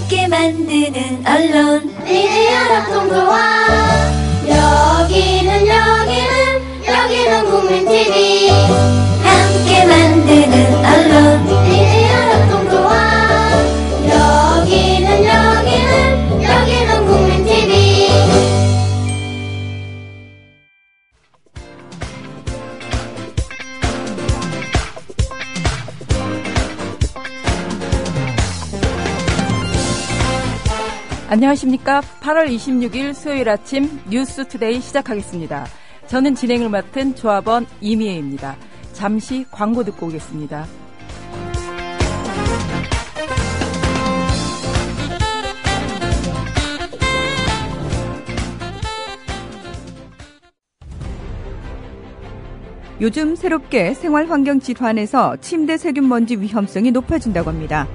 함께 만드는 언론 미디어 협동조합. 여기는 국민TV. 함께 만드는 언론 미디어 협동조합. 여기는 국민TV. 안녕하십니까. 8월 26일 수요일 아침 뉴스투데이 시작하겠습니다. 저는 진행을 맡은 조합원 이미혜입니다. 잠시 광고 듣고 오겠습니다. 요즘 새롭게 생활환경 질환에서 침대 세균 먼지 위험성이 높아진다고 합니다.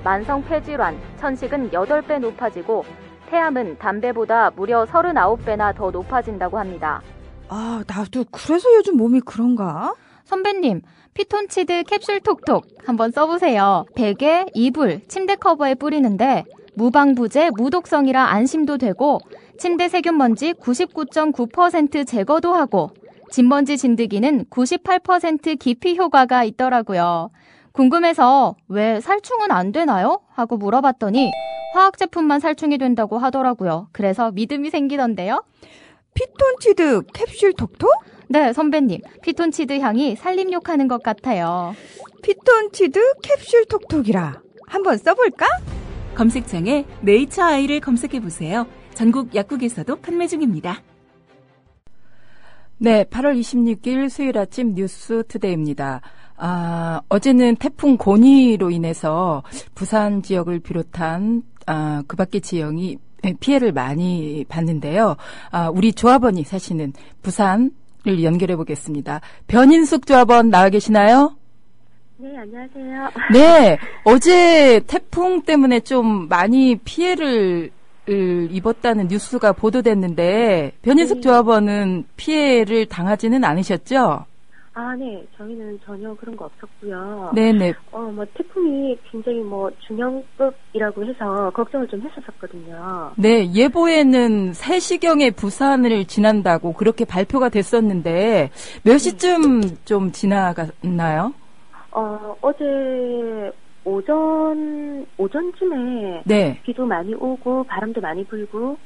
만성 폐질환, 천식은 8배 높아지고 폐암은 담배보다 무려 39배나 더 높아진다고 합니다. 아, 나도 그래서 요즘 몸이 그런가? 선배님, 피톤치드 캡슐 톡톡 한번 써보세요. 베개, 이불, 침대 커버에 뿌리는데 무방부제, 무독성이라 안심도 되고 침대 세균 먼지 99.9% 제거도 하고 진먼지 진드기는 98% 기피 효과가 있더라고요. 궁금해서 왜 살충은 안 되나요? 하고 물어봤더니 화학 제품만 살충이 된다고 하더라고요. 그래서 믿음이 생기던데요. 피톤치드 캡슐 톡톡? 네, 선배님. 피톤치드 향이 살림욕하는 것 같아요. 피톤치드 캡슐 톡톡이라. 한번 써볼까? 검색창에 네이처 아이를 검색해보세요. 전국 약국에서도 판매 중입니다. 네, 8월 26일 수요일 아침 뉴스 투데이입니다. 어제는 태풍 고니로 인해서 부산 지역을 비롯한 그 밖의 지역이 피해를 많이 봤는데요. 우리 조합원이 사시는 부산을 연결해 보겠습니다. 변인숙 조합원 나와 계시나요? 네, 안녕하세요. 네, 어제 태풍 때문에 좀 많이 피해를 입었다는 뉴스가 보도됐는데 변인숙 네. 조합원은 피해를 당하지는 않으셨죠? 네, 저희는 전혀 그런 거 없었고요. 네네. 태풍이 굉장히 중형급이라고 해서 걱정을 좀 했었거든요. 네, 예보에는 3시경에 부산을 지난다고 그렇게 발표가 됐었는데 몇 시쯤 좀 지나갔나요? 어제 오전쯤에 네. 비도 많이 오고 바람도 많이 불고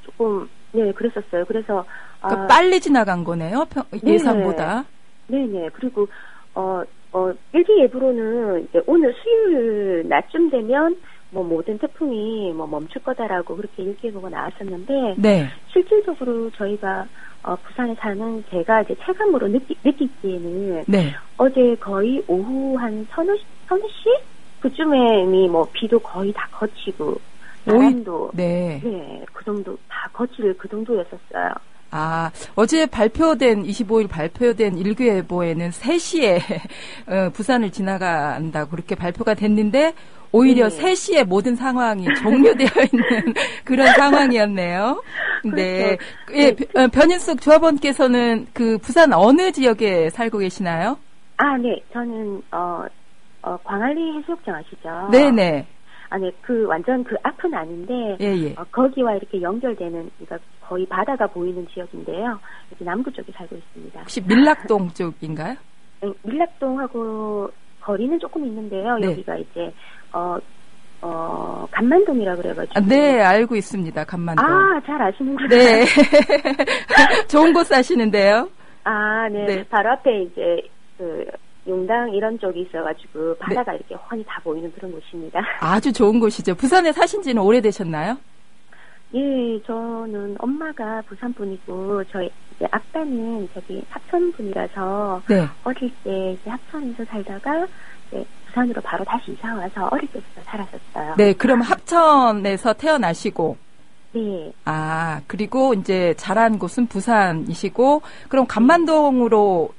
조금 그랬었어요. 그래서 그러니까 빨리 지나간 거네요. 예상보다. 네네. 그리고 일기예보로는 이제 오늘 수요일 낮쯤 되면 모든 태풍이 멈출 거다라고 그렇게 일기예보가 나왔었는데 네. 실질적으로 저희가 부산에 사는 제가 이제 체감으로 느끼기에는 네. 어제 거의 오후 한 서너 시 그쯤에 비도 거의 다 거치고 바람도 네. 그 정도 다 거칠 그 정도였었어요. 어제 25일 발표된 일기예보에는 3시에 부산을 지나간다고 그렇게 발표가 됐는데 오히려 3시에 모든 상황이 종료되어 있는 그런 상황이었네요. 네. 예, 변인숙 조합원께서는 그 부산 어느 지역에 살고 계시나요? 네. 저는 광안리 해수욕장 아시죠? 네네. 네. 완전 그 앞은 아닌데 예. 거기와 이렇게 연결되는 그러니까 거의 바다가 보이는 지역인데요. 이제 남구 쪽에 살고 있습니다. 혹시 밀락동 쪽인가요? 밀락동하고 거리는 조금 있는데요. 네. 여기가 이제 간만동이라 그래가지고. 네, 알고 있습니다. 간만동. 잘 아시는구나. 네. 좋은 곳 사시는데요. 네. 네. 바로 앞에 이제 용당 이런 쪽이 있어가지고 바다가 이렇게 훤히 다 보이는 그런 곳입니다. 아주 좋은 곳이죠. 부산에 사신 지는 오래되셨나요? 예, 저는 엄마가 부산 분이고 저희 이제 아빠는 저기 합천 분이라서 네. 어릴 때 이제 합천에서 살다가 이제 부산으로 바로 다시 이사 와서 어릴 때부터 살았었어요. 네, 그럼 합천에서 태어나시고. 네. 그리고 이제 자란 곳은 부산이시고, 그럼 간만동으로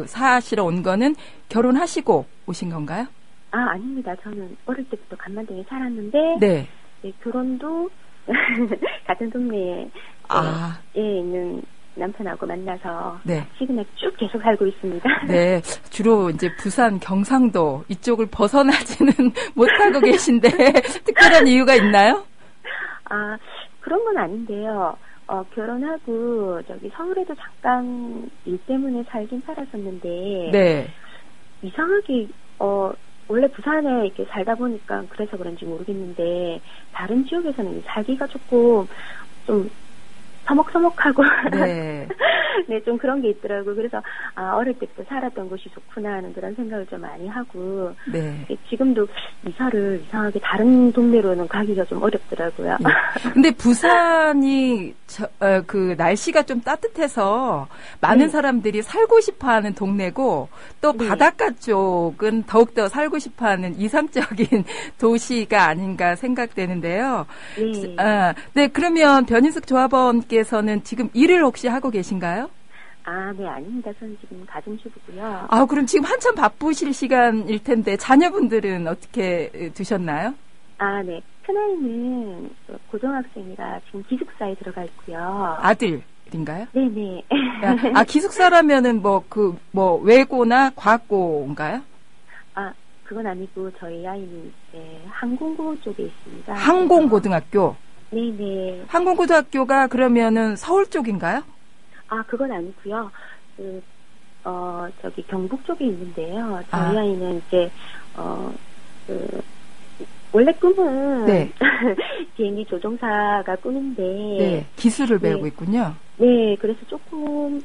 사시러 온 거는 결혼하시고 오신 건가요? 아닙니다. 저는 어릴 때부터 간만동에 살았는데, 네. 결혼도 같은 동네에 있는 남편하고 만나서 네. 지금에 쭉 계속 살고 있습니다. 네, 주로 이제 부산, 경상도 이쪽을 벗어나지는 못하고 계신데 특별한 이유가 있나요? 아, 그런 건 아닌데요. 결혼하고 저기 서울에도 잠깐 일 때문에 살긴 살았었는데 네. 이상하게 원래 부산에 이렇게 살다 보니까 그래서 그런지 모르겠는데 다른 지역에서는 살기가 조금 좀 서먹서먹하고 네. 네, 좀 그런 게 있더라고요. 그래서 어릴 때부터 살았던 곳이 좋구나 하는 그런 생각을 좀 많이 하고 네. 지금도 이사를 이상하게 다른 동네로는 가기가 좀 어렵더라고요. 예. 근데 부산이 그 날씨가 좀 따뜻해서 많은 네. 사람들이 살고 싶어하는 동네고 또 네. 바닷가 쪽은 더욱더 살고 싶어하는 이상적인 도시가 아닌가 생각되는데요. 네. 네, 그러면 변인숙 조합원께서는 지금 일을 혹시 하고 계신가요? 네, 아닙니다. 저는 지금 가정주부고요. 아, 그럼 지금 한참 바쁘실 시간일 텐데 자녀분들은 어떻게 두셨나요? 네. 큰아이는 고등학생이라 지금 기숙사에 들어가 있고요. 아들인가요? 네네. 기숙사라면은 외고나 과학고인가요? 그건 아니고 저희 아이는 이제 항공고 쪽에 있습니다. 항공고등학교. 네네. 항공고등학교가 그러면은 서울 쪽인가요? 그건 아니고요. 저기 경북 쪽에 있는데요. 저희 아이는 이제 원래 꿈은 네. 비행기 조종사가 꿈인데 네, 기술을 네. 배우고 있군요. 네, 그래서 조금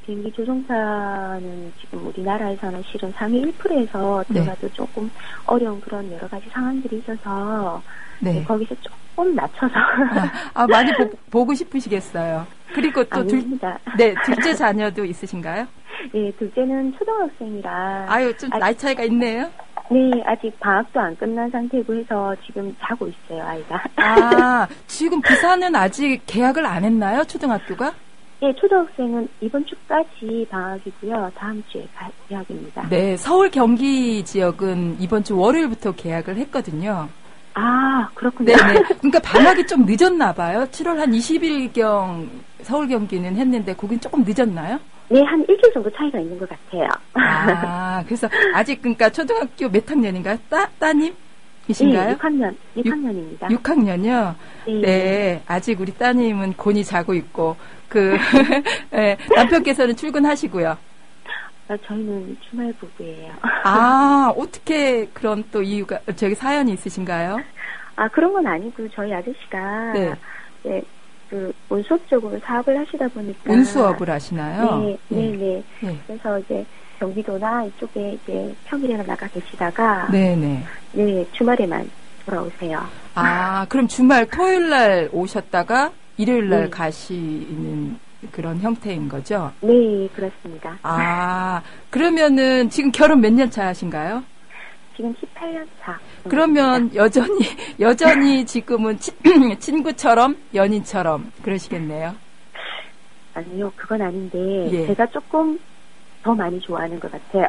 비행기 조종사는 지금 우리나라에서는 실은 상위 1%에서 들어가도 조금 어려운 그런 여러 가지 상황들이 있어서 네. 거기서 조금 낮춰서 많이 보고 싶으시겠어요. 그리고 또 둘째 자녀도 있으신가요? 네, 둘째는 초등학생이라 좀 나이 차이가 있네요. 네, 아직 방학도 안 끝난 상태고 해서 지금 자고 있어요, 아이가. 지금 부산은 아직 개학을 안 했나요, 초등학교가? 네, 초등학생은 이번 주까지 방학이고요. 다음 주에 개학입니다. 네, 서울 경기 지역은 이번 주 월요일부터 개학을 했거든요. 그렇군요. 네네. 그러니까 방학이 좀 늦었나 봐요. 7월 한 20일경 서울 경기는 했는데 거긴 조금 늦었나요? 네, 한 일주일 정도 차이가 있는 것 같아요. 그래서 아직 그러니까 초등학교 몇 학년인가요? 따님이신가요? 네, 6학년입니다. 6학년이요? 네. 네, 아직 우리 따님은 곤히 자고 있고 네, 남편께서는 출근하시고요. 저희는 주말 부부예요. 어떻게 그런 또 이유가, 사연이 있으신가요? 그런 건 아니고, 저희 아저씨가, 네. 운수업 쪽으로 사업을 하시다 보니까. 운수업을 하시나요? 네. 그래서 이제 경기도나 이쪽에 이제 평일에는 나가 계시다가. 네네. 네, 주말에만 돌아오세요. 그럼 주말 토요일 날 오셨다가 일요일 날 가시는 그런 형태인 거죠? 네, 그렇습니다. 그러면은 지금 결혼 몇 년 차 하신가요? 지금 18년 차. 그러면 여전히 지금은 친구처럼 연인처럼 그러시겠네요? 아니요, 그건 아닌데 제가 조금 더 많이 좋아하는 것 같아요.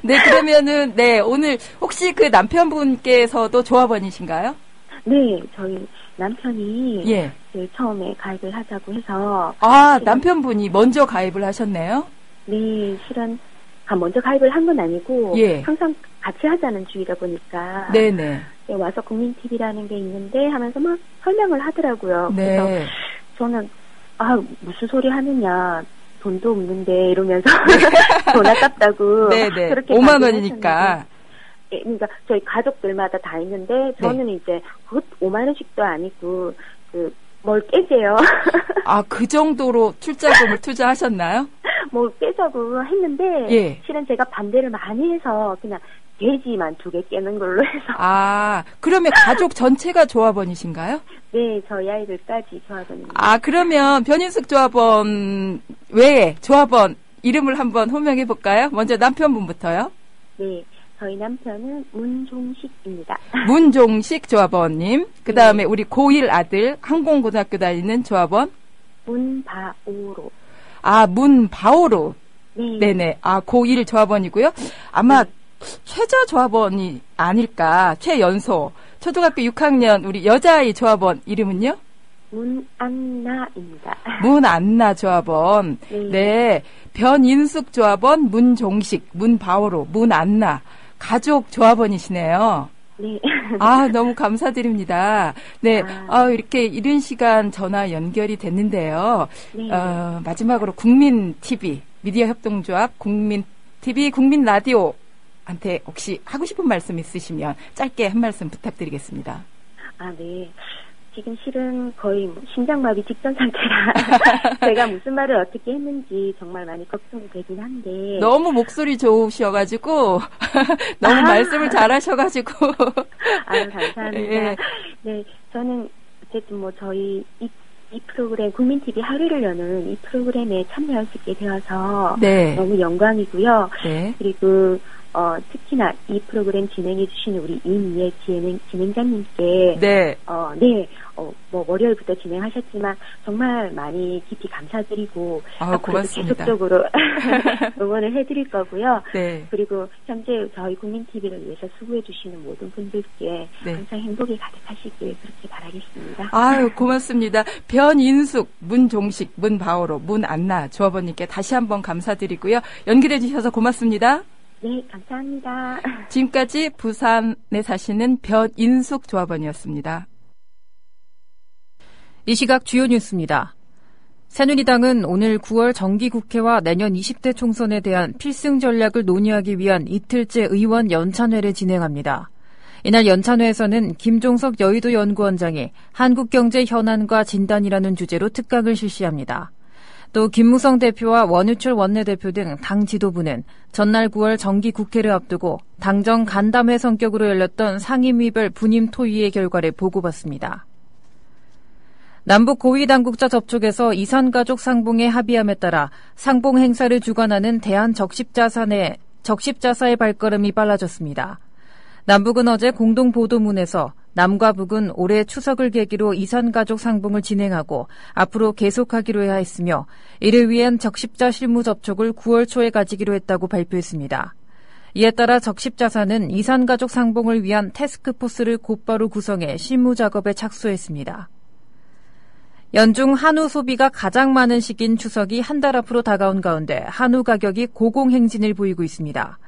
네, 그러면은 오늘 혹시 그 남편분께서도 조합원이신가요? 네, 저희 남편이 제일 처음에 가입을 하자고 해서 남편분이 먼저 가입을 하셨네요? 네, 실은 먼저 가입을 한 건 아니고 항상 같이 하자는 주의다 보니까 네네. 와서 국민TV라는 게 있는데 하면서 막 설명을 하더라고요. 네. 그래서 저는 무슨 소리 하느냐, 돈도 없는데 이러면서 돈 아깝다고 네네. 그렇게 5만 원이니까. 네, 그러니까 저희 가족들마다 다 있는데 저는 이제 그 5만 원씩도 아니고 뭘 깨재요. 그 정도로 출자금을 투자하셨나요? 뭘 깨자고 했는데 실은 제가 반대를 많이 해서 그냥 돼지만 2개 깨는 걸로 해서. 그러면 가족 전체가 조합원이신가요? 네, 저희 아이들까지 조합원입니다. 그러면 변인숙 조합원 외에 조합원 이름을 한번 호명해 볼까요? 먼저 남편분부터요. 네, 저희 남편은 문종식입니다. 문종식 조합원님. 그 다음에 우리 고1 아들 항공고등학교 다니는 조합원. 문바오로. 문바오로. 네. 네네. 고1 조합원이고요. 아마 최저 조합원이 아닐까. 최연소. 초등학교 6학년 우리 여자아이 조합원 이름은요? 문안나입니다. 문안나 조합원. 네. 변인숙 조합원, 문종식, 문바오로, 문안나. 가족 조합원이시네요. 네. 아, 너무 감사드립니다. 네. 이렇게 이른 시간 전화 연결이 됐는데요. 네. 마지막으로 국민TV, 미디어 협동조합, 국민TV, 국민라디오한테 혹시 하고 싶은 말씀 있으시면 짧게 한 말씀 부탁드리겠습니다. 네. 지금 실은 거의 심장마비 직전 상태라 제가 무슨 말을 어떻게 했는지 정말 많이 걱정이 되긴 한데 너무 목소리 좋으셔가지고 너무 말씀을 잘하셔가지고 감사합니다. 예. 네, 저는 어쨌든 저희 이 프로그램 국민TV 하루를 여는 이 프로그램에 참여할 수 있게 되어서 네. 너무 영광이고요. 네. 그리고 특히나 이 프로그램 진행해 주시는 우리 이미애 진행자님께 네. 월요일부터 진행하셨지만 정말 많이 깊이 감사드리고 고맙습니다. 계속적으로 응원을 해드릴 거고요. 네. 그리고 현재 저희 국민TV를 위해서 수고해 주시는 모든 분들께 네. 항상 행복이 가득하시길 그렇게 바라겠습니다. 아유, 고맙습니다. 변인숙, 문종식, 문바오로, 문안나 조합원님께 다시 한번 감사드리고요. 연결해 주셔서 고맙습니다. 네, 감사합니다. 지금까지 부산에 사시는 변인숙 조합원이었습니다. 이 시각 주요 뉴스입니다. 새누리당은 오늘 9월 정기국회와 내년 20대 총선에 대한 필승 전략을 논의하기 위한 이틀째 의원 연찬회를 진행합니다. 이날 연찬회에서는 김종석 여의도 연구원장이 한국경제 현안과 진단이라는 주제로 특강을 실시합니다. 또 김무성 대표와 원유철 원내대표 등 당 지도부는 전날 9월 정기국회를 앞두고 당정 간담회 성격으로 열렸던 상임위별 분임 토의의 결과를 보고받습니다. 남북 고위당국자 접촉에서 이산가족 상봉에 합의함에 따라 상봉 행사를 주관하는 대한적십자사의 발걸음이 빨라졌습니다. 남북은 어제 공동보도문에서 남과 북은 올해 추석을 계기로 이산가족 상봉을 진행하고 앞으로 계속하기로 해야 했으며 이를 위한 적십자 실무 접촉을 9월 초에 가지기로 했다고 발표했습니다. 이에 따라 적십자사는 이산가족 상봉을 위한 태스크포스를 곧바로 구성해 실무 작업에 착수했습니다. 연중 한우 소비가 가장 많은 시기인 추석이 한 달 앞으로 다가온 가운데 한우 가격이 고공행진을 보이고 있습니다.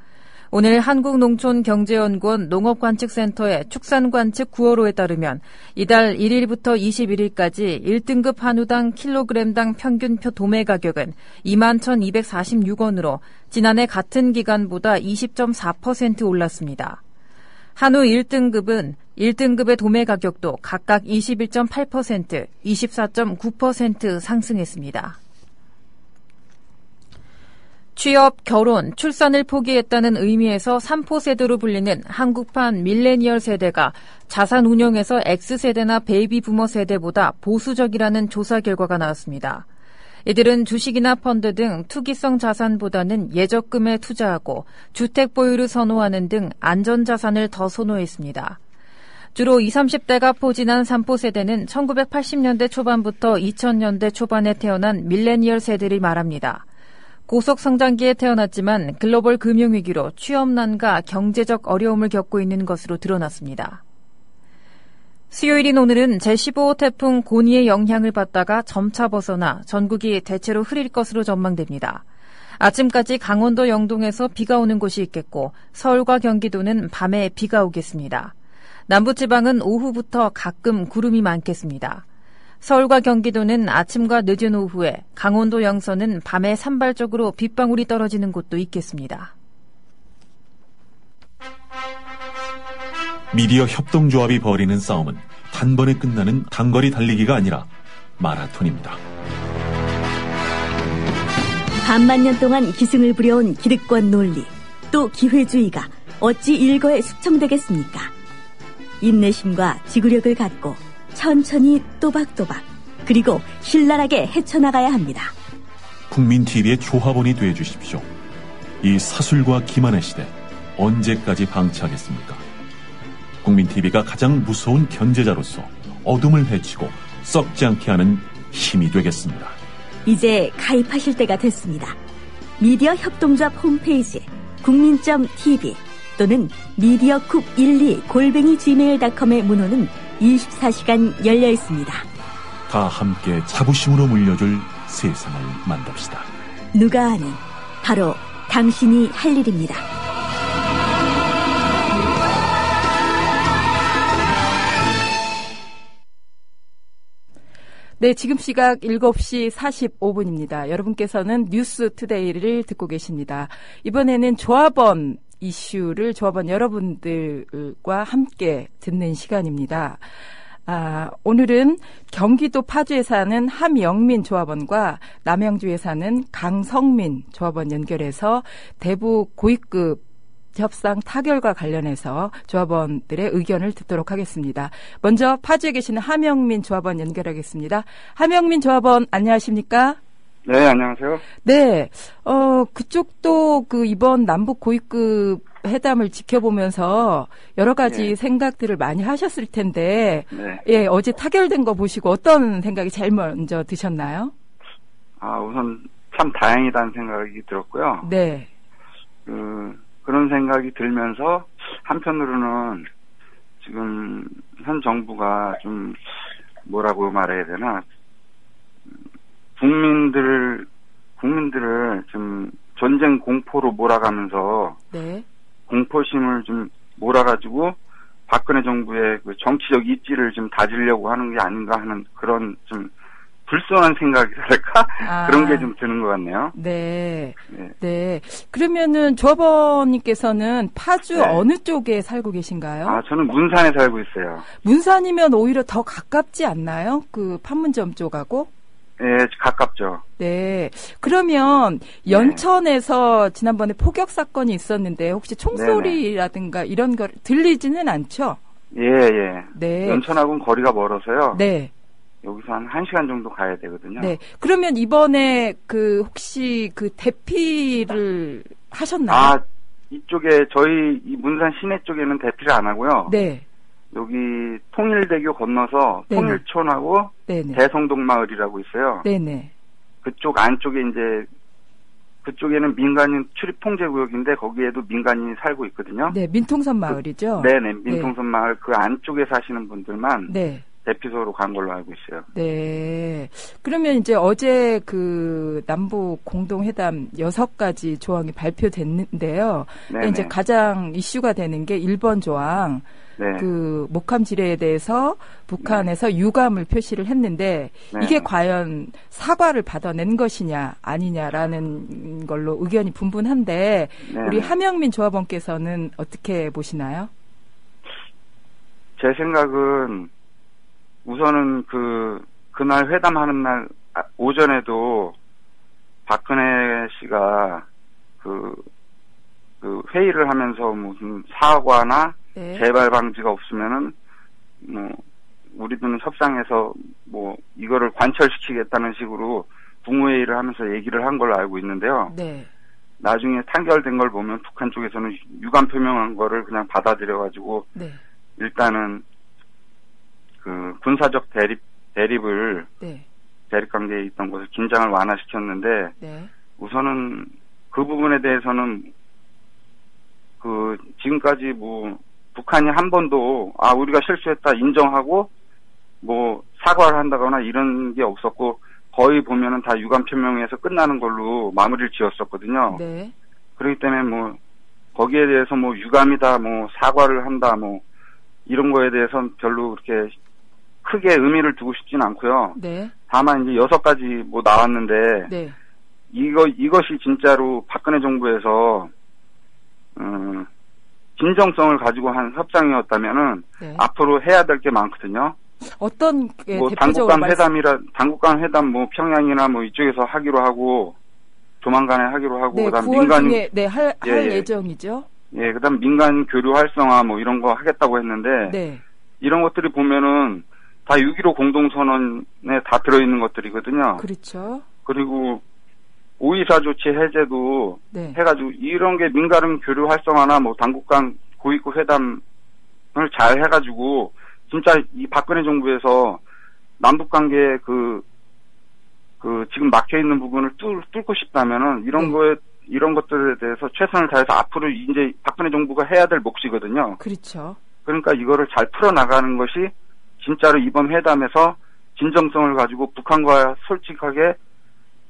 오늘 한국농촌경제연구원 농업관측센터의 축산관측 9월호에 따르면 이달 1일부터 21일까지 1등급 한우당 킬로그램당 평균 도매 가격은 21,246원으로 지난해 같은 기간보다 20.4% 올랐습니다. 한우 1등급의 도매 가격도 각각 21.8%, 24.9% 상승했습니다. 취업, 결혼, 출산을 포기했다는 의미에서 3포 세대로 불리는 한국판 밀레니얼 세대가 자산 운용에서 X세대나 베이비부머 세대보다 보수적이라는 조사 결과가 나왔습니다. 이들은 주식이나 펀드 등 투기성 자산보다는 예적금에 투자하고 주택 보유를 선호하는 등 안전자산을 더 선호했습니다. 주로 20, 30대가 포진한 3포 세대는 1980년대 초반부터 2000년대 초반에 태어난 밀레니얼 세대를 말합니다. 고속성장기에 태어났지만 글로벌 금융위기로 취업난과 경제적 어려움을 겪고 있는 것으로 드러났습니다. 수요일인 오늘은 제15호 태풍 고니의 영향을 받다가 점차 벗어나 전국이 대체로 흐릴 것으로 전망됩니다. 아침까지 강원도 영동에서 비가 오는 곳이 있겠고 서울과 경기도는 밤에 비가 오겠습니다. 남부지방은 오후부터 가끔 구름이 많겠습니다. 서울과 경기도는 아침과 늦은 오후에, 강원도 영서는 밤에 산발적으로 빗방울이 떨어지는 곳도 있겠습니다. 미디어 협동조합이 벌이는 싸움은 단번에 끝나는 단거리 달리기가 아니라 마라톤입니다. 반만 년 동안 기승을 부려온 기득권 논리, 또 기회주의가 어찌 일거에 숙청되겠습니까? 인내심과 지구력을 갖고 천천히 또박또박 그리고 신랄하게 헤쳐나가야 합니다. 국민TV의 조합원이 되어주십시오. 이 사술과 기만의 시대 언제까지 방치하겠습니까? 국민TV가 가장 무서운 견제자로서 어둠을 헤치고 썩지 않게 하는 힘이 되겠습니다. 이제 가입하실 때가 됐습니다. 미디어 협동조합 홈페이지 국민.tv 또는 미디어쿡12@gmail.com의 문호는 24시간 열려 있습니다. 다 함께 자부심으로 물려줄 세상을 만듭시다. 누가 아는 바로 당신이 할 일입니다. 네, 지금 시각 7시 45분입니다. 여러분께서는 뉴스 투데이를 듣고 계십니다. 이번에는 조합원 이슈를 조합원 여러분들과 함께 듣는 시간입니다. 오늘은 경기도 파주에 사는 함영민 조합원과 남양주에 사는 강성민 조합원 연결해서 대북 고위급 협상 타결과 관련해서 조합원들의 의견을 듣도록 하겠습니다. 먼저 파주에 계시는 함영민 조합원 연결하겠습니다. 함영민 조합원 안녕하십니까? 네, 안녕하세요. 네, 그쪽도 이번 남북 고위급 회담을 지켜보면서 여러 가지 생각들을 많이 하셨을 텐데, 예, 어제 타결된 거 보시고 어떤 생각이 제일 먼저 드셨나요? 우선 참 다행이다는 생각이 들었고요. 네. 그런 생각이 들면서 한편으로는 지금 현 정부가 좀 뭐라고 말해야 되나, 국민들을 좀 전쟁 공포로 몰아가면서 공포심을 좀 몰아가지고 박근혜 정부의 그 정치적 입지를 좀 다지려고 하는 게 아닌가 하는 그런 좀 불손한 생각이랄까? 그런 게 좀 드는 것 같네요. 네. 그러면은 조합원님께서는 파주 어느 쪽에 살고 계신가요? 저는 문산에 살고 있어요. 문산이면 오히려 더 가깝지 않나요? 그 판문점 쪽하고? 네, 가깝죠. 네. 그러면 연천에서 지난번에 포격 사건이 있었는데 혹시 총소리라든가 이런 거 들리지는 않죠? 예. 네. 연천하고는 거리가 멀어서요. 네. 여기서 한 1시간 정도 가야 되거든요. 네. 그러면 이번에 혹시 대피를 하셨나요? 이쪽에 저희 이 문산 시내 쪽에는 대피를 안 하고요. 네. 여기 통일대교 건너서 통일촌하고 대성동 마을이라고 있어요. 네네. 그쪽 안쪽에 이제 그쪽에는 민간인 출입 통제 구역인데 거기에도 민간인이 살고 있거든요. 네, 민통선 마을이죠. 네네, 민통선 마을 그 안쪽에 사시는 분들만 대피소로 간 걸로 알고 있어요. 네. 그러면 이제 어제 남북 공동회담 6가지 조항이 발표됐는데요. 이제 가장 이슈가 되는 게 1번 조항. 목함 지뢰에 대해서 북한에서 유감을 표시를 했는데 이게 과연 사과를 받아낸 것이냐 아니냐라는 걸로 의견이 분분한데 우리 함영민 조합원께서는 어떻게 보시나요? 제 생각은 우선은 그날 회담하는 날 오전에도 박근혜 씨가 회의를 하면서 무슨 사과나 재발 방지가 없으면은 우리들은 협상에서 이거를 관철시키겠다는 식으로 국무회의를 하면서 얘기를 한 걸로 알고 있는데요. 나중에 탄결된 걸 보면 북한 쪽에서는 유감 표명한 거를 그냥 받아들여가지고 일단은 군사적 대립을 대립 관계에 있던 것을 긴장을 완화시켰는데 우선은 그 부분에 대해서는 지금까지 북한이 한 번도 우리가 실수했다 인정하고 사과를 한다거나 이런 게 없었고 거의 보면은 다 유감 표명에서 끝나는 걸로 마무리를 지었었거든요. 그렇기 때문에 거기에 대해서 유감이다 사과를 한다 이런 거에 대해서는 별로 그렇게 크게 의미를 두고 싶진 않고요. 다만 이제 6가지 나왔는데 이것이 진짜로 박근혜 정부에서 진정성을 가지고 한 협상이었다면은 앞으로 해야 될 게 많거든요. 어떤 게 대표적으로 당국간 회담 평양이나 이쪽에서 하기로 하고 조만간에 하기로 하고 그다음 9월 중에 할 예정이죠. 그다음 민간 교류 활성화 이런 거 하겠다고 했는데 이런 것들이 보면은 다 6.15 공동선언에 다 들어있는 것들이거든요. 그렇죠. 그리고 5.24 조치 해제도 해가지고 이런 게 민간 교류 활성화나 당국 간 고위급 회담을 잘 해가지고 진짜 이 박근혜 정부에서 남북 관계에 지금 막혀 있는 부분을 뚫고 싶다면은 이런 것들에 대해서 최선을 다해서 앞으로 이제 박근혜 정부가 해야 될 몫이거든요. 그렇죠. 그러니까 이거를 잘 풀어나가는 것이 진짜로 이번 회담에서 진정성을 가지고 북한과 솔직하게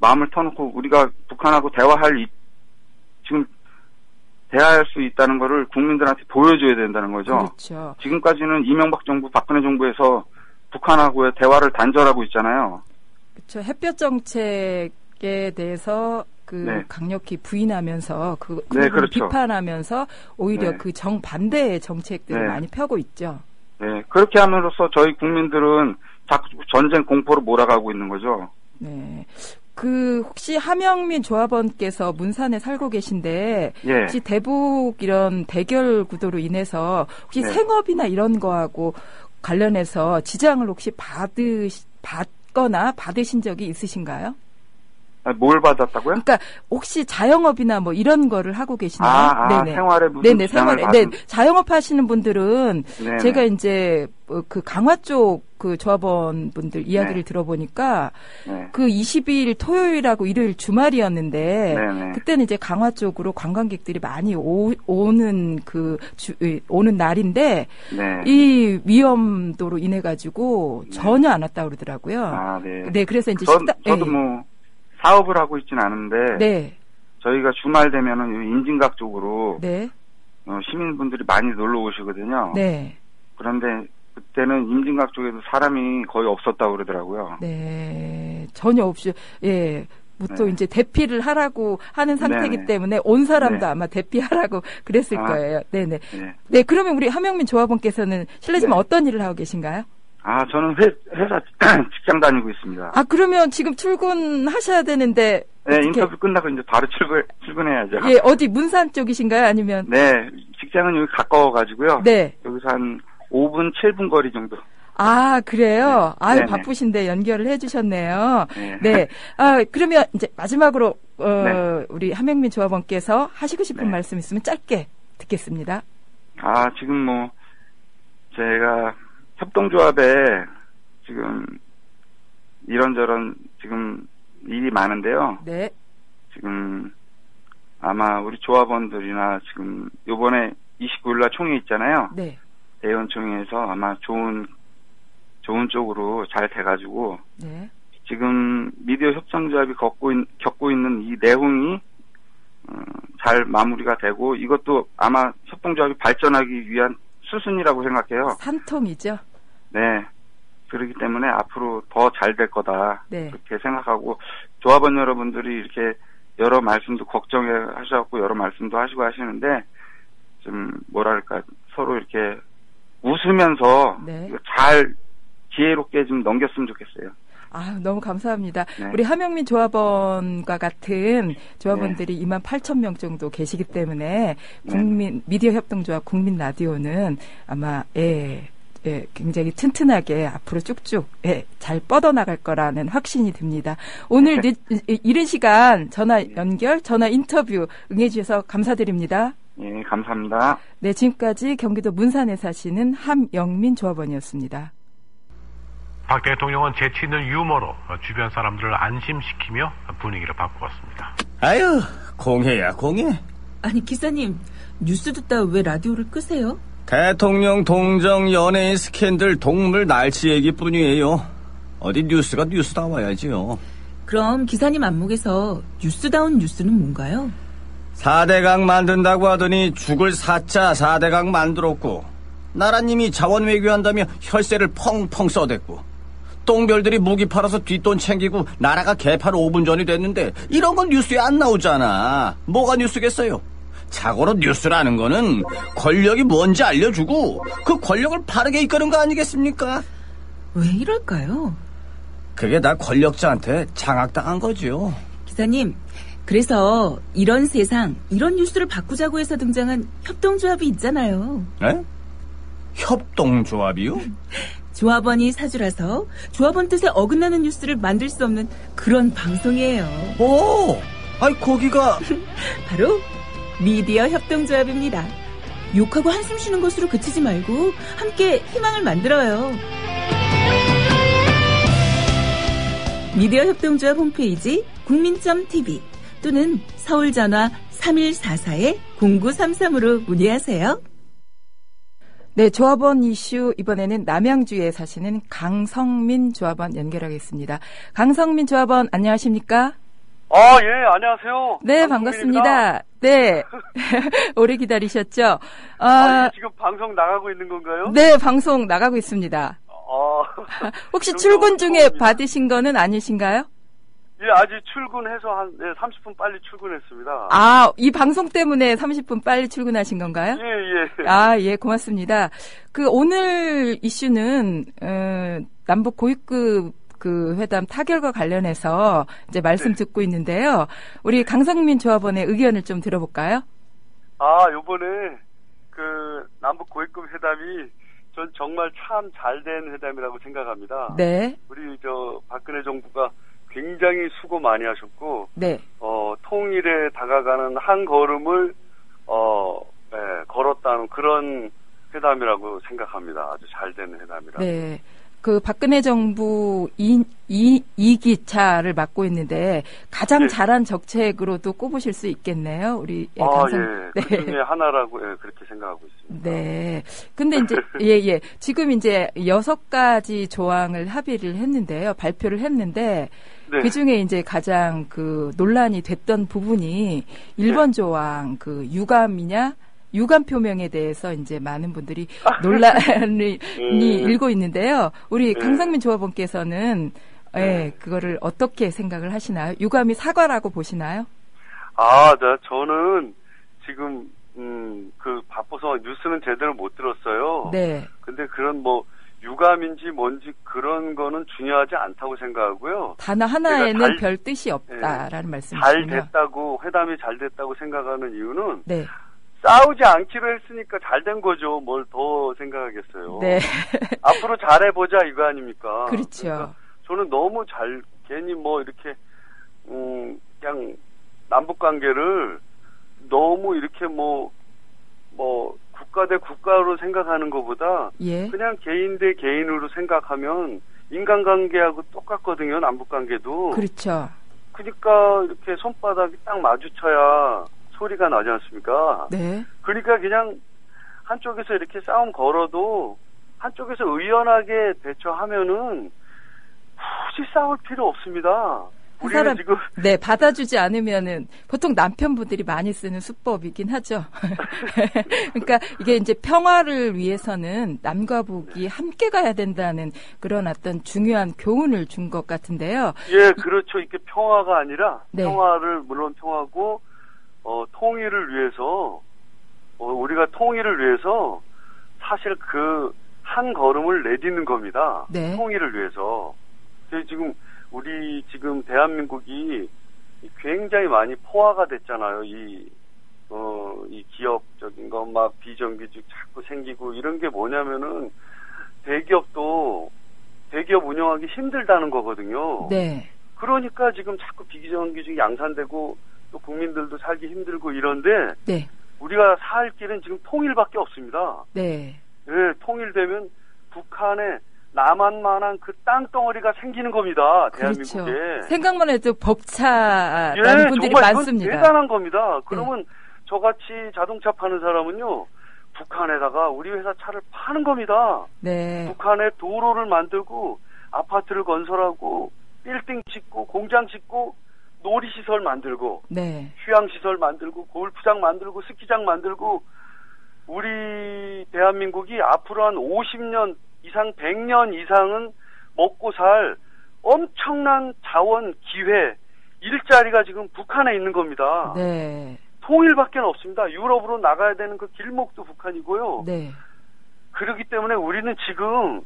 마음을 터놓고 우리가 북한하고 지금 대화할 수 있다는 거를 국민들한테 보여줘야 된다는 거죠. 그렇죠. 지금까지는 이명박 정부, 박근혜 정부에서 북한하고의 대화를 단절하고 있잖아요. 그렇죠. 햇볕 정책에 대해서 네. 강력히 부인하면서 네, 그렇죠. 비판하면서 오히려 네. 그 정반대의 정책들을 네. 많이 펴고 있죠. 네, 그렇게 함으로써 저희 국민들은 자꾸 전쟁 공포로 몰아가고 있는 거죠. 네. 혹시 하명민 조합원께서 문산에 살고 계신데, 예. 혹시 대북 이런 대결 구도로 인해서 혹시 네. 생업이나 이런 거하고 관련해서 지장을 혹시 받거나 받으신 적이 있으신가요? 뭘 받았다고요? 그러니까 혹시 자영업이나 뭐 이런 거를 하고 계시나요? 네네. 생활에 무슨 네네, 지장을 생활에. 받은... 네, 자영업 하시는 분들은 네네. 제가 이제 그 강화 쪽 그 조합원 분들 이야기를 네. 들어보니까 네. 그 22일 토요일하고 일요일 주말이었는데 네네. 그때는 이제 강화 쪽으로 관광객들이 많이 오는 오는 날인데 네. 이 위험도로 인해 가지고 전혀 안 왔다 그러더라고요. 아, 네. 네, 그래서 이제 저도 뭐 사업을 하고 있진 않은데 네. 저희가 주말 되면은 임진각 쪽으로 네. 시민분들이 많이 놀러 오시거든요. 네. 그런데 그때는 임진각 쪽에도 사람이 거의 없었다고 그러더라고요. 네. 전혀 없이 또 네. 이제 대피를 하라고 하는 상태이기 네네. 때문에 온 사람도 네. 아마 대피하라고 그랬을 거예요. 네네. 네. 네, 그러면 우리 하명민 조합원께서는 실례지만 네. 어떤 일을 하고 계신가요? 저는 회사 직장 다니고 있습니다. 그러면 지금 출근하셔야 되는데. 네, 어떻게... 인터뷰 끝나고 이제 바로 출근해야죠. 예, 어디 문산 쪽이신가요? 아니면? 네, 직장은 여기 가까워가지고요. 네. 여기서 한 5분, 7분 거리 정도. 그래요? 네. 아유, 네네. 바쁘신데 연결을 해주셨네요. 네. 네. 그러면 이제 마지막으로, 네. 우리 하명민 조합원께서 하시고 싶은 네. 말씀 있으면 짧게 듣겠습니다. 지금 뭐, 제가 협동조합에 지금 이런저런 지금 일이 많은데요. 네. 지금 아마 우리 조합원들이나 지금 요번에 29일날 총회 있잖아요. 네. 대의원총회에서 아마 좋은 쪽으로 잘 돼가지고 네. 지금 미디어 협상조합이 겪고 있는 이 내홍이 잘 마무리가 되고 이것도 아마 협동조합이 발전하기 위한 수순이라고 생각해요. 산통이죠. 네. 그렇기 때문에 앞으로 더 잘 될 거다. 네. 그렇게 생각하고 조합원 여러분들이 이렇게 여러 말씀도 걱정해 하셔갖고 여러 말씀도 하시고 하시는데 좀 뭐랄까 서로 이렇게 웃으면서 네. 잘 지혜롭게 좀 넘겼으면 좋겠어요. 너무 감사합니다. 네. 우리 하명민 조합원과 같은 조합원들이 28,000명 정도 계시기 때문에 미디어 협동조합 국민 라디오는 아마 굉장히 튼튼하게 앞으로 쭉쭉 잘 뻗어나갈 거라는 확신이 듭니다. 오늘 이른 시간 전화 인터뷰 응해주셔서 감사드립니다. 예, 감사합니다. 네, 지금까지 경기도 문산에 사시는 함영민 조합원이었습니다. 박 대통령은 재치 있는 유머로 주변 사람들을 안심시키며 분위기를 바꾸었습니다. 아유, 공해야 공해. 아니 기사님, 뉴스 듣다 왜 라디오를 끄세요? 대통령 동정 연예인 스캔들 동물 날치 얘기뿐이에요. 어디 뉴스가 뉴스다워야지요. 그럼 기사님 안목에서 뉴스다운 뉴스는 뭔가요? 4대강 만든다고 하더니 죽을 4차 4대강 만들었고 나라님이 자원 외교한다며 혈세를 펑펑 써댔고 똥별들이 무기 팔아서 뒷돈 챙기고 나라가 개판 5분 전이 됐는데 이런 건 뉴스에 안 나오잖아. 뭐가 뉴스겠어요? 자고로 뉴스라는 거는 권력이 뭔지 알려주고 그 권력을 바르게 이끄는 거 아니겠습니까? 왜 이럴까요? 그게 다 권력자한테 장악당한 거죠. 기사님, 그래서 이런 세상, 이런 뉴스를 바꾸자고 해서 등장한 협동조합이 있잖아요. 에? 협동조합이요? 조합원이 사주라서 조합원 뜻에 어긋나는 뉴스를 만들 수 없는 그런 방송이에요. 오! 거기가 바로 미디어 협동조합입니다. 욕하고 한숨 쉬는 것으로 그치지 말고 함께 희망을 만들어요. 미디어 협동조합 홈페이지 국민.tv 또는 서울전화 3144-0933으로 문의하세요. 네, 조합원 이슈 이번에는 남양주에 사시는 강성민 조합원 연결하겠습니다. 강성민 조합원 안녕하십니까? 예, 안녕하세요. 네, 반갑습니다. 네. 오래 기다리셨죠? 지금 방송 나가고 있는 건가요? 네, 방송 나가고 있습니다. 혹시 출근 중에 받으신 거는 아니신가요? 예, 아직 출근해서 한 30분 빨리 출근했습니다. 이 방송 때문에 30분 빨리 출근하신 건가요? 예. 예, 고맙습니다. 오늘 이슈는, 남북 고위급 회담 타결과 관련해서 이제 말씀 듣고 있는데요. 우리 강성민 조합원의 의견을 좀 들어볼까요? 요번에 남북 고위급 회담이 전 정말 참 잘된 회담이라고 생각합니다. 네. 우리 박근혜 정부가 굉장히 수고 많이 하셨고, 네. 통일에 다가가는 한 걸음을, 걸었다는 그런 회담이라고 생각합니다. 아주 잘된 회담이라고. 네. 박근혜 정부 2기차를 맡고 있는데 가장 잘한 정책으로도 꼽으실 수 있겠네요. 우리 그 중에 하나라고 그렇게 생각하고 있습니다. 네. 근데 이제 지금 이제 6가지 조항을 합의를 했는데요. 발표를 했는데 네. 그중에 이제 가장 논란이 됐던 부분이 1번 조항 유감 표명에 대해서 이제 많은 분들이 논란이 일고 있는데요. 우리 강성민 조합원께서는 그거를 어떻게 생각을 하시나요? 유감이 사과라고 보시나요? 저는 지금 바빠서 뉴스는 제대로 못 들었어요. 네. 근데 그런 유감인지 뭔지 그런 거는 중요하지 않다고 생각하고요. 단어 하나에는 별 뜻이 없다라는 말씀이시군요. 회담이 잘 됐다고 생각하는 이유는 네. 싸우지 않기로 했으니까 잘 된 거죠. 뭘 더 생각하겠어요. 네. 앞으로 잘해보자 이거 아닙니까? 그렇죠. 그러니까 저는 너무 괜히 이렇게 그냥 남북 관계를 너무 이렇게 국가 대 국가로 생각하는 것보다 그냥 개인 대 개인으로 생각하면 인간관계하고 똑같거든요. 남북 관계도. 그렇죠. 그러니까 이렇게 손바닥이 딱 마주쳐야 소리가 나지 않습니까? 네. 그러니까 그냥 한쪽에서 이렇게 싸움 걸어도 한쪽에서 의연하게 대처하면은 굳이 싸울 필요 없습니다. 한 사람 받아주지 않으면은 보통 남편분들이 많이 쓰는 수법이긴 하죠. 그러니까 이게 이제 평화를 위해서는 남과 북이 함께 가야 된다는 그런 어떤 중요한 교훈을 준 것 같은데요. 예, 그렇죠. 이게 평화가 아니라 평화를 물론 평화고 통일을 위해서 우리가 통일을 위해서 사실 한 걸음을 내딛는 겁니다. 네. 통일을 위해서. 우리 지금 대한민국이 굉장히 많이 포화가 됐잖아요. 이 기업적인 거 비정규직 자꾸 생기고 이런 게 뭐냐면은 대기업 운영하기 힘들다는 거거든요. 네. 그러니까 지금 자꾸 비정규직이 양산되고 또 국민들도 살기 힘들고 이런데 우리가 살 길은 지금 통일밖에 없습니다. 네. 네, 통일되면 북한에 남한만한 땅덩어리가 생기는 겁니다. 대한민국에. 그렇죠. 생각만 해도 벅차다는 분들이 많습니다. 대단한 겁니다. 그러면 저같이 자동차 파는 사람은요. 북한에다가 우리 회사 차를 파는 겁니다. 네. 북한에 도로를 만들고 아파트를 건설하고 빌딩 짓고 공장 짓고 놀이시설 만들고 휴양시설 만들고 골프장 만들고 스키장 만들고 우리 대한민국이 앞으로 한 50년 이상 100년 이상은 먹고 살 엄청난 자원, 기회, 일자리가 지금 북한에 있는 겁니다. 네. 통일밖에 없습니다. 유럽으로 나가야 되는 그 길목도 북한이고요. 네. 그렇기 때문에 우리는 지금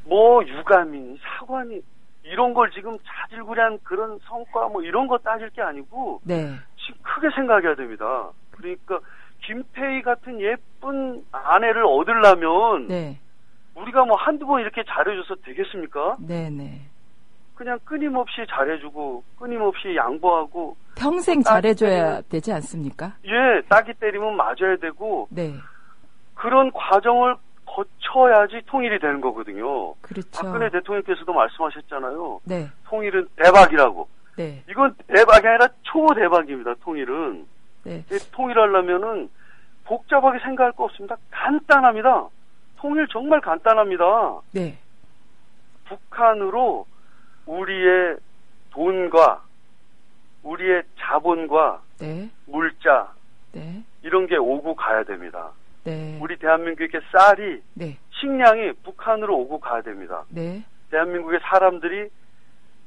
유감이니 사과니 이런 걸 지금 자질구레한 그런 성과 이런 거 따질 게 아니고 지금 크게 생각해야 됩니다. 그러니까 김태희 같은 예쁜 아내를 얻으려면 우리가 한두 번 이렇게 잘해줘서 되겠습니까? 네네. 그냥 끊임없이 잘해주고 끊임없이 양보하고 평생 잘해줘야 되지 않습니까? 예, 따기 때리면 맞아야 되고 그런 과정을 거쳐야지 통일이 되는 거거든요. 그렇죠. 박근혜 대통령께서도 말씀하셨잖아요. 네. 통일은 대박이라고. 네. 이건 대박이 아니라 초대박입니다. 통일은. 네. 통일하려면은 복잡하게 생각할 거 없습니다. 간단합니다. 통일 정말 간단합니다. 네. 북한으로 우리의 돈과 우리의 자본과 네. 물자 네. 이런 게 오고 가야 됩니다. 네. 우리 대한민국의 쌀이 네. 식량이 북한으로 오고 가야 됩니다. 네. 대한민국의 사람들이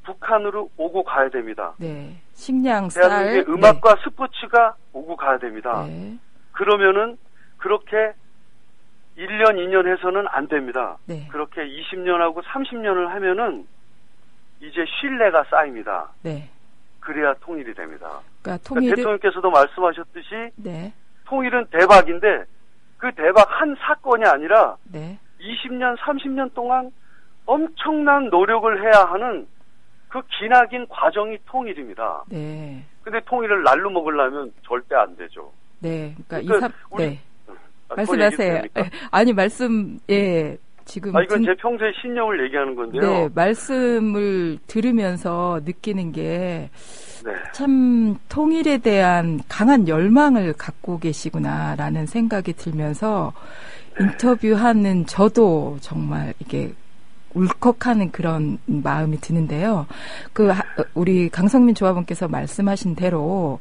북한으로 오고 가야 됩니다. 네. 식량, 대한민국의 쌀. 음악과 스포츠가 오고 가야 됩니다. 네. 그러면은 그렇게 1년, 2년 해서는 안 됩니다. 네. 그렇게 20년하고 30년을 하면은 이제 신뢰가 쌓입니다. 네. 그래야 통일이 됩니다. 그러니까 대통령께서도 말씀하셨듯이 네. 통일은 대박인데 그 대박 한 사건이 아니라 네. 20년, 30년 동안 엄청난 노력을 해야 하는 그 기나긴 과정이 통일입니다. 네. 근데 통일을 날로 먹으려면 절대 안 되죠. 네. 그러니까 우리, 말씀하세요. 아니 말씀 지금 이건 제 평소의 신념을 얘기하는 건데요. 네, 말씀을 들으면서 느끼는 게 참 통일에 대한 강한 열망을 갖고 계시구나라는 생각이 들면서 인터뷰하는 저도 정말 이게 울컥하는 그런 마음이 드는데요. 우리 강성민 조합원께서 말씀하신 대로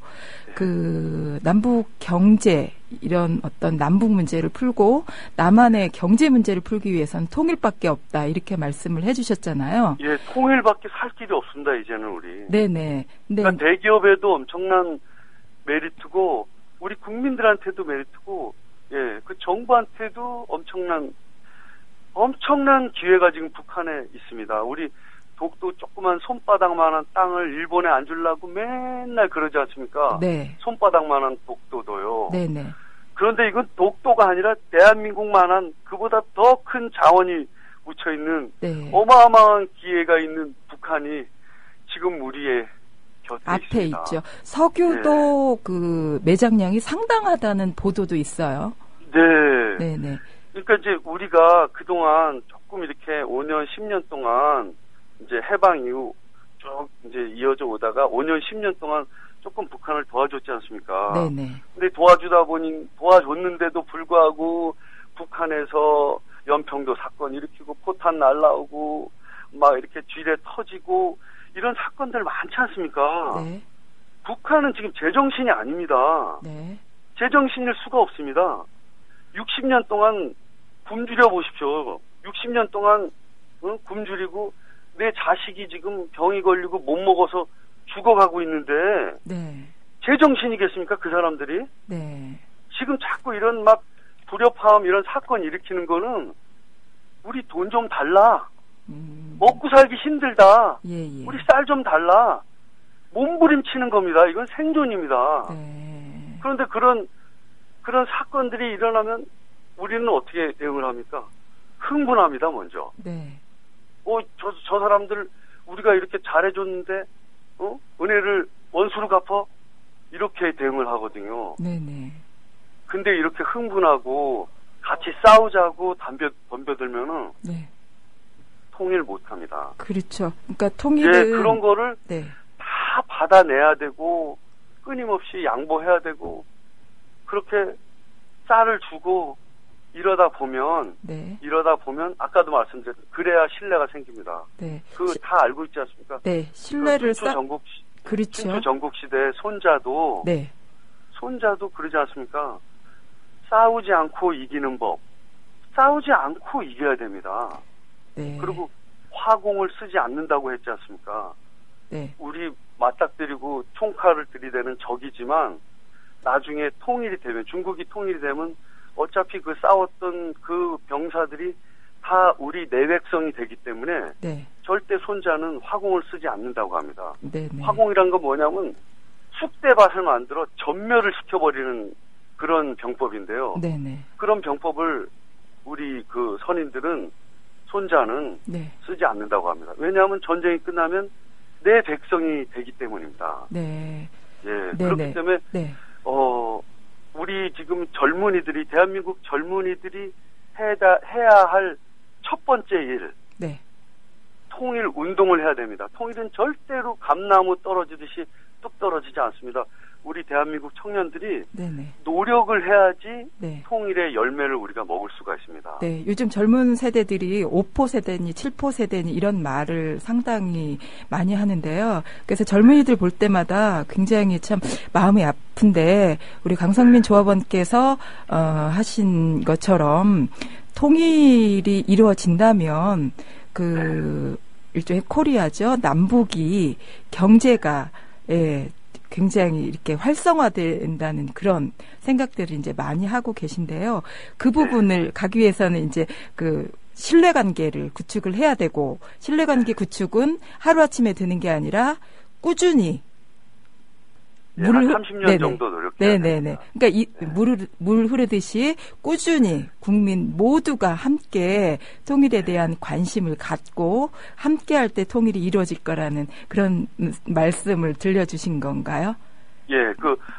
그 남북 경제 이런 어떤 남북 문제를 풀고 남한의 경제 문제를 풀기 위해서는 통일밖에 없다 이렇게 말씀을 해주셨잖아요. 예, 통일밖에 살 길이 없습니다. 이제는 우리. 네네. 그러니까 대기업에도 엄청난 메리트고 우리 국민들한테도 메리트고 예, 그 정부한테도 엄청난 기회가 지금 북한에 있습니다. 우리 독도 조그만 손바닥만한 땅을 일본에 안 주려고 맨날 그러지 않습니까? 네. 손바닥만한 독도도요. 네네. 그런데 이건 독도가 아니라 대한민국만한 그보다 더 큰 자원이 묻혀있는 어마어마한 기회가 있는 북한이 지금 우리의 곁에 앞에 있습니다. 있죠. 석유도 그 매장량이 상당하다는 보도도 있어요. 네. 네네. 그러니까 이제 우리가 그동안 조금 이렇게 5년, 10년 동안 이제 해방 이후 쭉 이제 이어져 오다가 5년, 10년 동안 조금 북한을 도와줬지 않습니까? 네네. 근데 도와줬는데도 불구하고 북한에서 연평도 사건 일으키고 포탄 날라오고 막 이렇게 쥐레 터지고 이런 사건들 많지 않습니까? 네. 북한은 지금 제정신이 아닙니다. 네. 제정신일 수가 없습니다. 60년 동안 굶주려 보십시오. 60년 동안 굶주리고 내 자식이 지금 병이 걸리고 못 먹어서 죽어가고 있는데 네. 제정신이겠습니까? 그 사람들이? 네. 지금 자꾸 이런 막 불협화음 이런 사건 일으키는 거는 우리 돈 좀 달라. 먹고 살기 힘들다. 예. 우리 쌀 좀 달라. 몸부림치는 겁니다. 이건 생존입니다. 네. 그런데 그런 사건들이 일어나면 우리는 어떻게 대응을 합니까? 흥분합니다, 먼저. 네. 저 사람들 우리가 이렇게 잘해줬는데, 은혜를 원수로 갚아? 이렇게 대응을 하거든요. 네네. 근데 이렇게 흥분하고 같이 싸우자고 덤벼들면은, 네. 통일 못 합니다. 그렇죠. 그러니까 통일은. 예, 그런 거를 네. 다 받아내야 되고, 끊임없이 양보해야 되고, 그렇게 쌀을 주고, 이러다 보면 아까도 말씀드렸던 그래야 신뢰가 생깁니다. 네. 그 다 알고 있지 않습니까? 네. 신뢰를 그렇죠. 친주 전국 시대 손자도 네. 손자도 그러지 않습니까? 싸우지 않고 이기는 법. 싸우지 않고 이겨야 됩니다. 네. 그리고 화공을 쓰지 않는다고 했지 않습니까? 네. 우리 맞닥뜨리고 총칼을 들이대는 적이지만 나중에 통일이 되면 중국이 통일이 되면 어차피 그 싸웠던 그 병사들이 다 우리 내백성이 되기 때문에 네. 절대 손자는 화공을 쓰지 않는다고 합니다. 네네. 화공이란 건 뭐냐면 쑥대밭을 만들어 전멸을 시켜버리는 그런 병법인데요. 네네. 그런 병법을 우리 그 선인들은 손자는 쓰지 않는다고 합니다. 왜냐하면 전쟁이 끝나면 내 백성이 되기 때문입니다. 네. 예. 그렇기 때문에 우리 지금 젊은이들이 대한민국 젊은이들이 해야 할 첫 번째 일, 통일 운동을 해야 됩니다. 통일은 절대로 감나무 떨어지듯이 뚝 떨어지지 않습니다. 우리 대한민국 청년들이 네네. 노력을 해야지 네. 통일의 열매를 우리가 먹을 수가 있습니다. 네, 요즘 젊은 세대들이 5포 세대니 7포 세대니 이런 말을 상당히 많이 하는데요. 그래서 젊은이들 볼 때마다 굉장히 참 마음이 아픈데 우리 강성민 조합원께서 하신 것처럼 통일이 이루어진다면 일종의 코리아죠. 남북이 경제가 굉장히 이렇게 활성화된다는 그런 생각들을 이제 많이 하고 계신데요. 그 부분을 가기 위해서는 이제 신뢰관계를 구축을 해야 되고, 신뢰관계 구축은 하루아침에 되는 게 아니라 꾸준히 한 30년 정도 노력해야 네네네. 그러니까 물 흐르듯이 꾸준히 국민 모두가 함께 통일에 대한 관심을 갖고 함께 할 때 통일이 이루어질 거라는 그런 말씀을 들려주신 건가요? 예,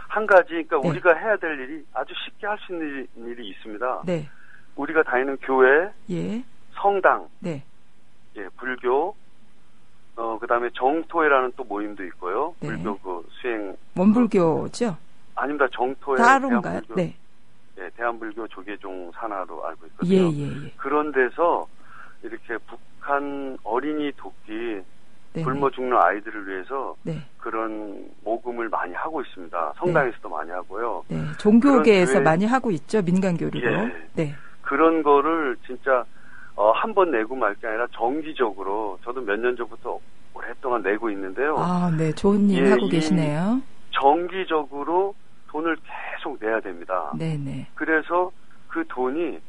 한 가지, 그러니까 우리가 해야 될 일이 아주 쉽게 할 수 있는 일이 있습니다. 네. 우리가 다니는 교회, 성당, 불교, 그다음에 정토회라는 또 모임도 있고요. 네. 불교 수행. 원불교죠? 아닙니다. 정토회. 다른가요? 네. 예, 대한불교 조계종 산하로 알고 있거든요. 그런 데서 이렇게 북한 어린이 돕기 굶어 죽는 아이들을 위해서 그런 모금을 많이 하고 있습니다. 성당에서도 많이 하고요. 네. 종교계에서 많이 하고 있죠. 민간교류로. 네. 그런 거를 진짜 한 번 내고 말 게 아니라 정기적으로 저도 몇 년 전부터 오랫동안 내고 있는데요. 아, 네. 좋은 일 하고 계시네요. 정기적으로 돈을 계속 내야 됩니다. 네네. 그래서 그 돈이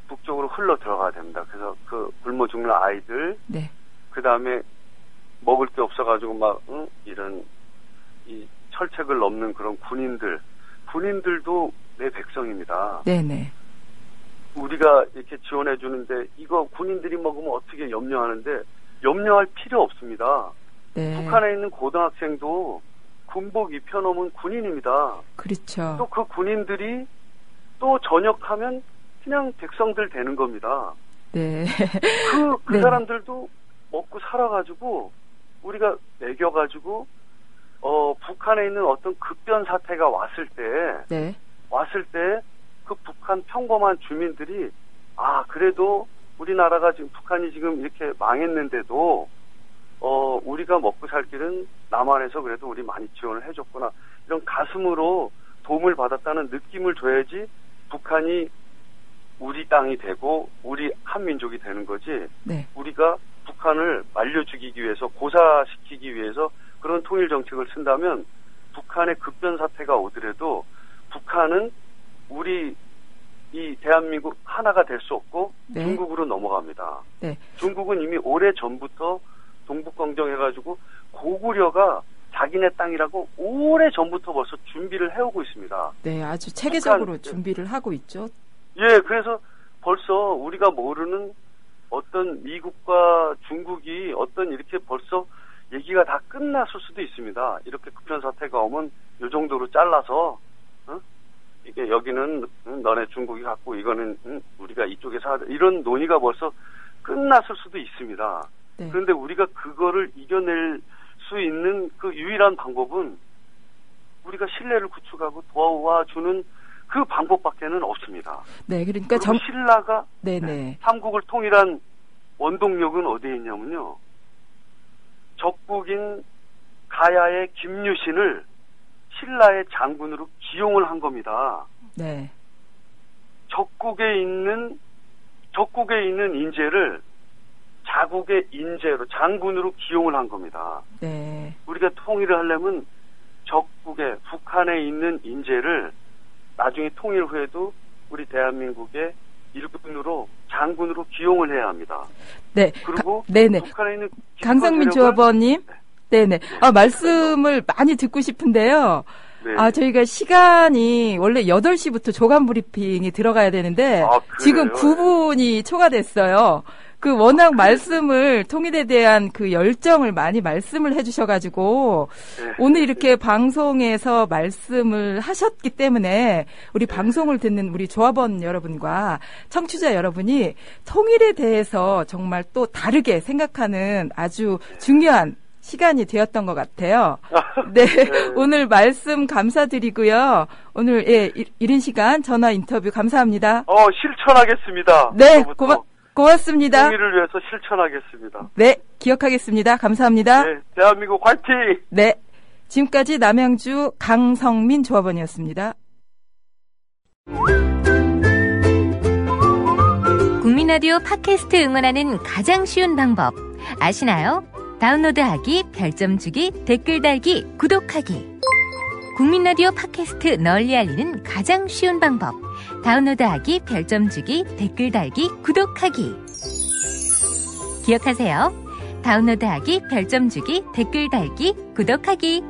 북쪽으로 흘러 들어가야 됩니다. 그래서 굶어 죽는 아이들, 그 다음에 먹을 게 없어가지고 이런 이 철책을 넘는 그런 군인들도 내 백성입니다. 네네. 우리가 이렇게 지원해 주는데 이거 군인들이 먹으면 어떻게 염려하는데 염려할 필요 없습니다. 북한에 있는 고등학생도 군복 입혀놓으면 군인입니다. 그렇죠. 또 그 군인들이 또 전역하면 그냥 백성들 되는 겁니다. 네. 그 사람들도 먹고 살아가지고 우리가 먹여가지고 북한에 있는 어떤 급변 사태가 왔을 때 그 북한 평범한 주민들이 그래도 우리나라가 지금 북한이 지금 이렇게 망했는데도 우리가 먹고 살 길은 남한에서 그래도 우리 많이 지원을 해줬구나 이런 가슴으로 도움을 받았다는 느낌을 줘야지 북한이 우리 땅이 되고 우리 한민족이 되는 거지. 우리가 북한을 말려 죽이기 위해서 고사시키기 위해서 그런 통일 정책을 쓴다면 북한의 급변 사태가 오더라도 북한은 우리 이 대한민국 하나가 될 수 없고 중국으로 넘어갑니다. 중국은 이미 오래 전부터 동북공정해가지고 고구려가 자기네 땅이라고 오래 전부터 벌써 준비를 해오고 있습니다. 네, 아주 체계적으로 준비를 하고 있죠. 예, 그래서 벌써 우리가 모르는 어떤 미국과 중국이 어떤 이렇게 벌써 얘기가 다 끝났을 수도 있습니다. 이렇게 급변 사태가 오면 이 정도로 잘라서 이게 여기는 너네 중국이 갖고 이거는 우리가 이쪽에서 하자 이런 논의가 벌써 끝났을 수도 있습니다. 그런데 우리가 그거를 이겨낼 수 있는 그 유일한 방법은 우리가 신뢰를 구축하고 도와주는 그 방법밖에는 없습니다. 네, 그러니까 신라가 삼국을 통일한 원동력은 어디에 있냐면요. 적국인 가야의 김유신을 신라의 장군으로 기용을 한 겁니다. 적국에 있는 인재를 자국의 인재로 장군으로 기용을 한 겁니다. 우리가 통일을 하려면 적국에 북한에 있는 인재를 나중에 통일 후에도 우리 대한민국의 일군으로 장군으로 기용을 해야 합니다. 그리고 북한에 있는 강성민 조합원님, 말씀을 많이 듣고 싶은데요. 저희가 시간이 원래 8시부터 조간 브리핑이 들어가야 되는데 지금 9분이 초과됐어요. 워낙 말씀을 통일에 대한 열정을 많이 말씀을 해주셔가지고 오늘 이렇게 방송에서 말씀을 하셨기 때문에 우리 방송을 듣는 우리 조합원 여러분과 청취자 여러분이 통일에 대해서 정말 또 다르게 생각하는 아주 중요한 시간이 되었던 것 같아요. 네, 오늘 말씀 감사드리고요. 오늘 이른 시간 전화 인터뷰 감사합니다. 실천하겠습니다. 네, 고맙습니다. 공의를 위해서 실천하겠습니다. 네, 기억하겠습니다. 감사합니다. 네, 대한민국 화이팅! 네, 지금까지 남양주 강성민 조합원이었습니다. 국민라디오 팟캐스트 응원하는 가장 쉬운 방법 아시나요? 다운로드하기, 별점 주기, 댓글 달기, 구독하기. 국민라디오 팟캐스트 널리 알리는 가장 쉬운 방법. 다운로드하기, 별점 주기, 댓글 달기, 구독하기. 기억하세요. 다운로드하기, 별점 주기, 댓글 달기, 구독하기.